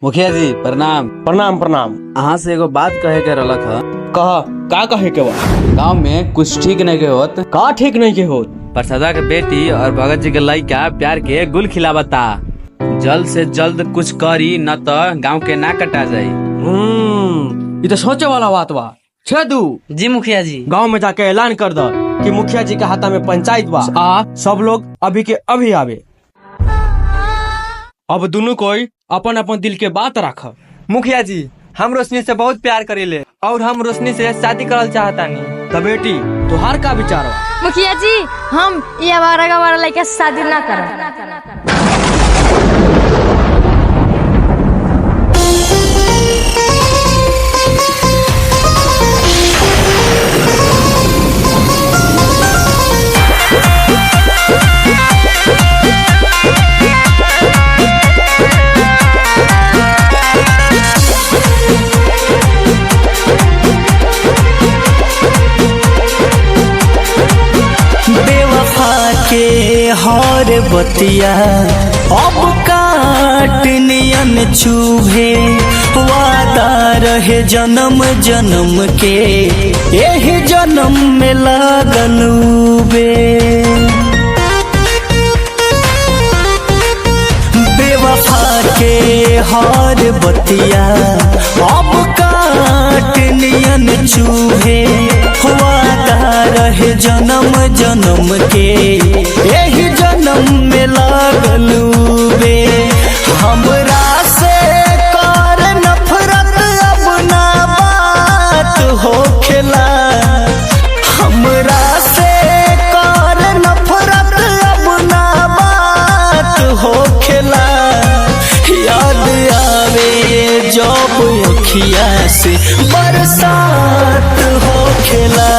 मुखिया जी प्रणाम। प्रणाम प्रणाम। अहाँ से एगो बात कहे के रहलक ह। कह का कहे के बा? गाँव में कुछ ठीक नहीं के होत। का ठीक नहीं के होत? प्रसादा के बेटी और भगत जी के लड़का प्यार के गुल खिलावता। जल्द से जल्द कुछ करी न तो गाँव के ना कटा जाये। ये तो सोचे वाला बात बा। छेदू जी मुखिया जी, गांव में जाके ऐलान कर दो कि मुखिया जी के हाथा में पंचायत बा आ सब लोग अभी के अभी आवे। अब दोनों कोई अपन अपन दिल के बात रख। मुखिया जी हम रोशनी से बहुत प्यार करेले और हम रोशनी से शादी करल चाहतानी। तो बेटी तुहार का विचार बा? मुखिया जी हम ये आवारा लड़का से शादी ना करब। के हर बतिया अब काट नियन चुभे, वादा रहे जन्म जन्म के यही जन्म में लगन बे। बेवफा के हर बतिया अब काट नियन चुभे, वादा रहे जन्म जन्म के यही जन्म में लागल बे। हमरा से कर नफरत अब ना बात हो खेला, हमरा से कर नफरत अब ना बात हो खेला। याद आवे जब अखिया से बरसात हो खेला,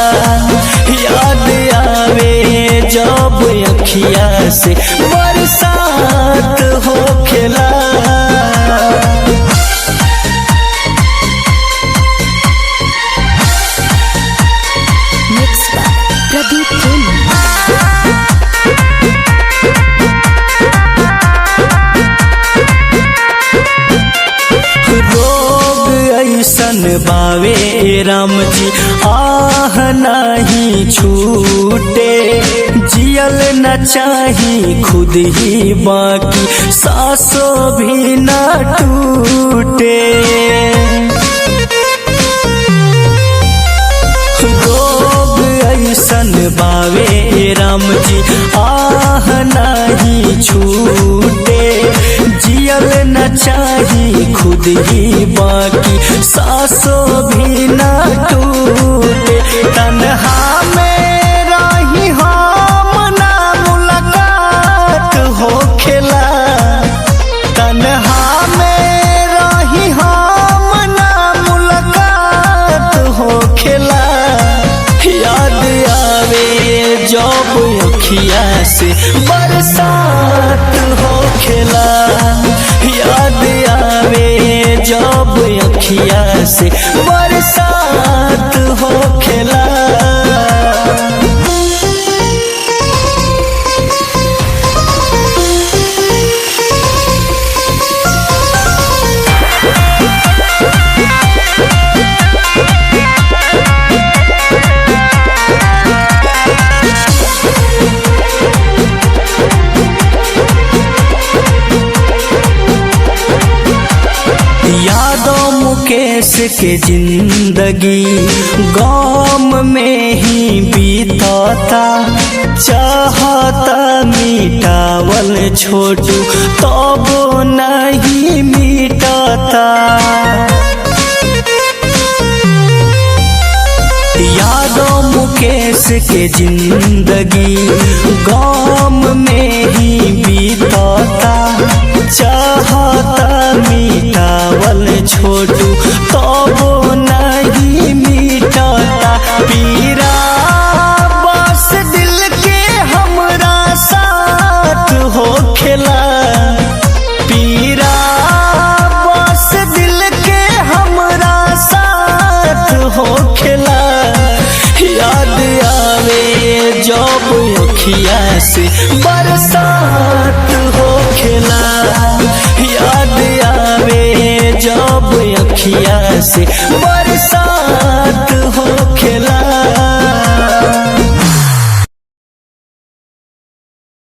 याद आवे जब अखिया से बरसात हो खेला। ऐसन बावे राम जी आह नहीं छूटे, जियल न चाही खुद ही बाकी सांसों भी न टूटे। रोग ऐसन बावे राम जी आह नहीं छूटे, जियल न चाही खुद ही बाकी सांसों भी न टूटे। तन्हा में रही हम ना मुलाकात हो खेला, तन्हा में रही हम ना मुलाकात हो खेला। याद आवे जब अखिया से बरसात हो खेला, याद आवे जब अखिया से बरसात हो खेला। मुकेश के जिंदगी गम में ही बीतता, चाहता मिटावल छोटू तब नहीं मिटता। यादों मुकेश के जिंदगी गम में ही बीतता, चाहता मिटावल छोटू तब नहीं मिटता। पीरा बस दिल के हमरा साथ हो खेला, पीरा बस दिल के हमरा साथ हो खेला। याद आवे जब अखिया से बरसात हो खेला, याद आवे अखिया से बरसात